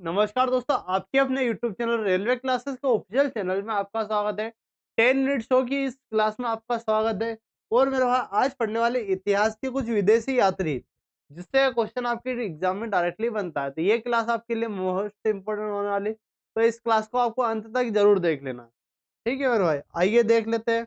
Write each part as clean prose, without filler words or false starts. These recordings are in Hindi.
नमस्कार दोस्तों, आपके अपने YouTube चैनल रेलवे क्लासेस के ऑफिशियल चैनल में आपका स्वागत है। 10 मिनट शो की इस क्लास में आपका स्वागत है। और मेरे भाई आज पढ़ने वाले इतिहास के कुछ विदेशी यात्री, जिससे क्वेश्चन आपके एग्जाम में डायरेक्टली बनता है। तो ये क्लास आपके लिए मोस्ट इंपोर्टेंट होने वाली, तो इस क्लास को आपको अंत तक जरूर देख लेना। ठीक है मेरे भाई, आइए देख लेते हैं।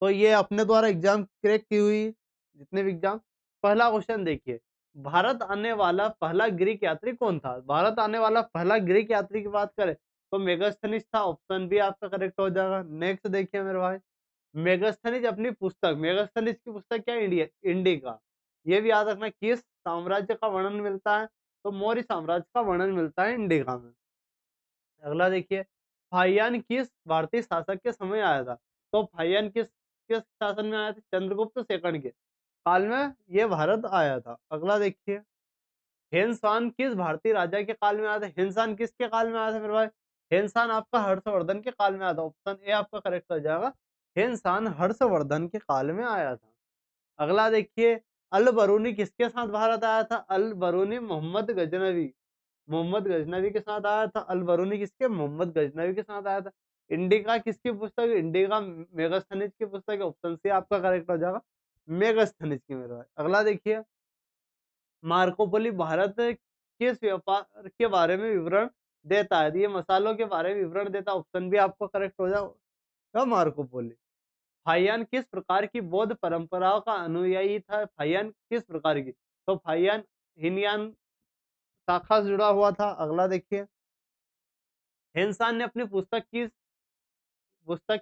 तो ये अपने द्वारा एग्जाम क्रैक की हुई जितने भी एग्जाम, पहला क्वेश्चन देखिए। भारत आने वाला पहला ग्रीक यात्री कौन था? भारत आने वाला पहला ग्रीक यात्री की बात करें तो मेगास्थनीज था। ऑप्शन बी आपका करेक्ट हो जाएगा। नेक्स्ट देखिए मेरे भाई, मेगास्थनीज अपनी पुस्तक, मेगास्थनीज की पुस्तक क्या है? इंडिका। ये भी याद रखना, किस साम्राज्य का वर्णन मिलता है? तो मौर्य साम्राज्य का वर्णन मिलता है इंडिका में। अगला देखिए, फाहियान किस भारतीय शासक के समय आया था? तो फाहियान किस किस शासन में आया था? चंद्रगुप्त सेकंड के काल में ये भारत आया था। अगला देखिए, हेनसान किस भारतीय राजा के काल में आया था? हेनसान किसके काल में आया था मेरे भाई? हेनसान आपका हर्षवर्धन के काल में आया था। ऑप्शन ए आपका करेक्ट हो जाएगा। हेनसान हर्षवर्धन के काल में आया था। अगला देखिए, अल बरूनी किसके साथ भारत आया था? अल बरूनी मोहम्मद गजनवी, मोहम्मद गजनवी के साथ आया था। अल बरूनी किसके? मोहम्मद गजनवी के साथ आया था। इंडिका किसकी पुस्तक है? इंडिका मेगास्थनीज की पुस्तक है। ऑप्शन सी आपका करेक्ट हो जाएगा, मेगास्थनीज की मेरे भाई। अगला देखिए, मार्कोपोली भारत किस व्यापार के बारे में विवरण देता है? तो ये मसालों के बारे में विवरण देता है। ऑप्शन भी आपको करेक्ट हो जाएगा, मार्कोपोली। फाहियान किस प्रकार की बौद्ध परंपराओं का अनुयायी था? फाहियान किस प्रकार की? तो फाहियान हिनयान शाखा से जुड़ा हुआ था। अगला देखिए, हिंसान ने अपनी पुस्तक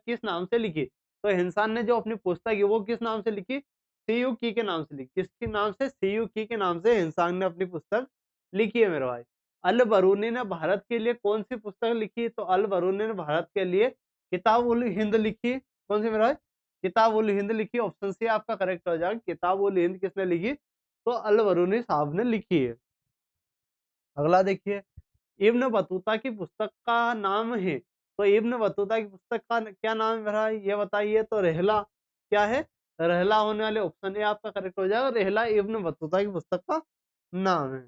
किस नाम से लिखी? तो हिंसान ने जो अपनी पुस्तक है वो किस नाम से लिखी? सीयू की के नाम से लिखी। किसके नाम से? सीयू की के नाम से हिंसान ने अपनी पुस्तक लिखी है मेरे भाई। अल बरूनी ने भारत के लिए कौन सी पुस्तक लिखी? तो अल बरूनी ने भारत के लिए किताब उल हिंद लिखी। कौन सी मेरे भाई? किताब उल हिंद लिखी। ऑप्शन सी आपका करेक्ट हो जाएगा, किताब उल हिंद किसने लिखी? तो अल बरूनी साहब ने लिखी है। अगला देखिए, इब्न बतूता की पुस्तक का नाम है। तो इब्न बतूता की पुस्तक का क्या नाम है मेरा? ये बताइए। तो रहला क्या है? रहला होने वाले। ऑप्शन ए आपका करेक्ट हो जाएगा, रहला इब्न बतूता की पुस्तक का नाम है।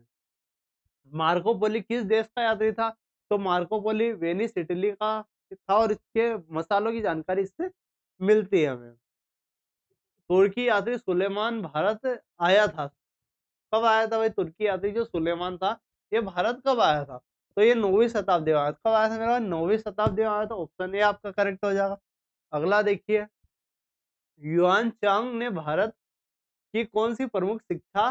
मार्कोपोली किस देश का यात्री था? तो मार्कोपोली वेनिस इटली का था, और इसके मसालों की जानकारी इससे मिलती है हमें। तुर्की यात्री सुलेमान भारत आया था। कब आया था भाई? तुर्की यात्री जो सुलेमान था, ये भारत कब आया था? तो ये 9वीं शताब्दी में आया था। कब आया था मेरा? 9वीं शताब्दी में आया था। ऑप्शन ए आपका करेक्ट हो जाएगा। अगला देखिए, युआन चांग ने भारत की कौन सी प्रमुख शिक्षा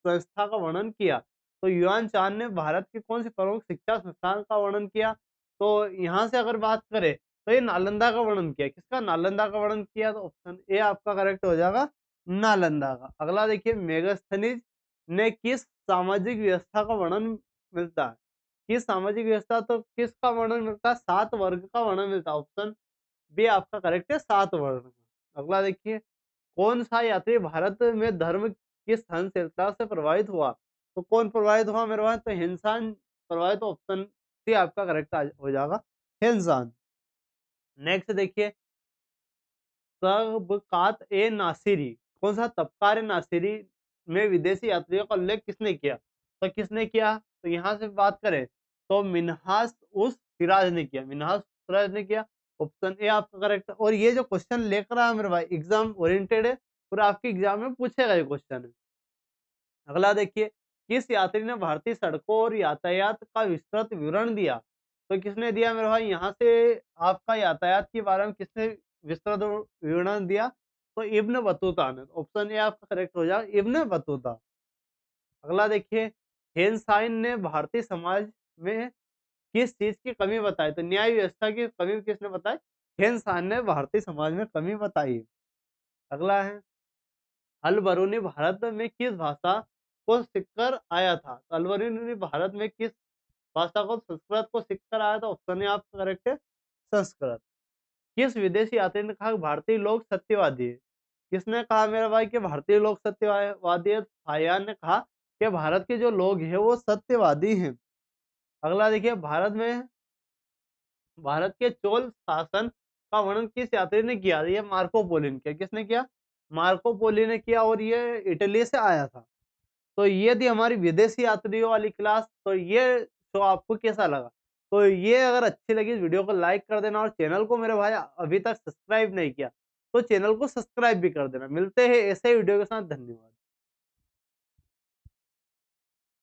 संस्था का वर्णन किया? तो युआन चांग ने भारत की कौन सी प्रमुख शिक्षा संस्थान का वर्णन किया? तो यहाँ से अगर बात करें तो ये नालंदा का वर्णन किया। किसका? नालंदा का वर्णन किया। तो ऑप्शन ए आपका करेक्ट हो जाएगा, नालंदा का। अगला देखिए, मेगास्थनीज ने किस सामाजिक व्यवस्था का वर्णन मिलता है? किस सामाजिक व्यवस्था, तो किसका वर्णन मिलता है? 7 वर्ग का वर्णन मिलता है। ऑप्शन बी आपका करेक्ट है, 7 वर्ण का। अगला देखिए, कौन सा यात्री भारत में धर्म की सहनशीलता से प्रभावित हुआ? तो कौन प्रभावित हुआ मेरे भाई? तो हिंसान प्रभावित। ऑप्शन सी आपका करेक्ट हो जाएगा, हिंसान। नेक्स्ट देखिए, तबकात ए नासिरी, कौन सा तबकार नासिरी में विदेशी यात्रियों का उल्लेख किसने किया? तो किसने किया? तो यहाँ से बात करें तो मिन्हास उस सिराज ने किया। मिन्हास सिराज ने किया। ऑप्शन ए आपका करेक्ट। और ये जो क्वेश्चन लेकर आया मेरे भाई, एग्जाम ओरिएंटेड है और आपके एग्जाम में पूछेगा ये क्वेश्चन। अगला देखिए, किस यात्री ने भारतीय सड़कों और यातायात का विस्तृत विवरण दिया? तो किसने दिया मेरे भाई? यहाँ से आपका यातायात के बारे में किसने विस्तृत विवरण दिया? तो इब्न बतूता ने। ऑप्शन ए आपका करेक्ट हो जाएगा, इब्न बतूता। अगला देखिए, हेनसाइन ने भारतीय समाज में किस चीज की कमी बताई? तो न्याय व्यवस्था की कमी किसने बताई? हेनसाइन ने भारतीय समाज में कमी बताई। अगला है, अल बरूनी भारत में किस भाषा को सीखकर आया था? तो अल बरूनी भारत में किस भाषा को, संस्कृत को सीखकर आया था। ऑप्शन है आपका करेक्ट है, संस्कृत। किस विदेशी यात्री ने कहा कि भारतीय लोग सत्यवादी है? किसने कहा मेरे भाई कि भारतीय लोग सत्यवादी है? फाहियान ने कहा कि भारत के जो लोग हैं वो सत्यवादी हैं। अगला देखिए, भारत के चोल शासन का वर्णन किस यात्री ने किया? ये मार्को पोली ने किया। किसने किया? मार्को पोली ने किया, और ये इटली से आया था। तो ये थी हमारी विदेशी यात्रियों वाली क्लास। तो ये शो आपको कैसा लगा? तो ये अगर अच्छी लगी इस वीडियो को लाइक कर देना और चैनल को मेरे भाई अभी तक सब्सक्राइब नहीं किया, तो चैनल को सब्सक्राइब भी कर देना। मिलते हैं ऐसे ही वीडियो के साथ, धन्यवाद।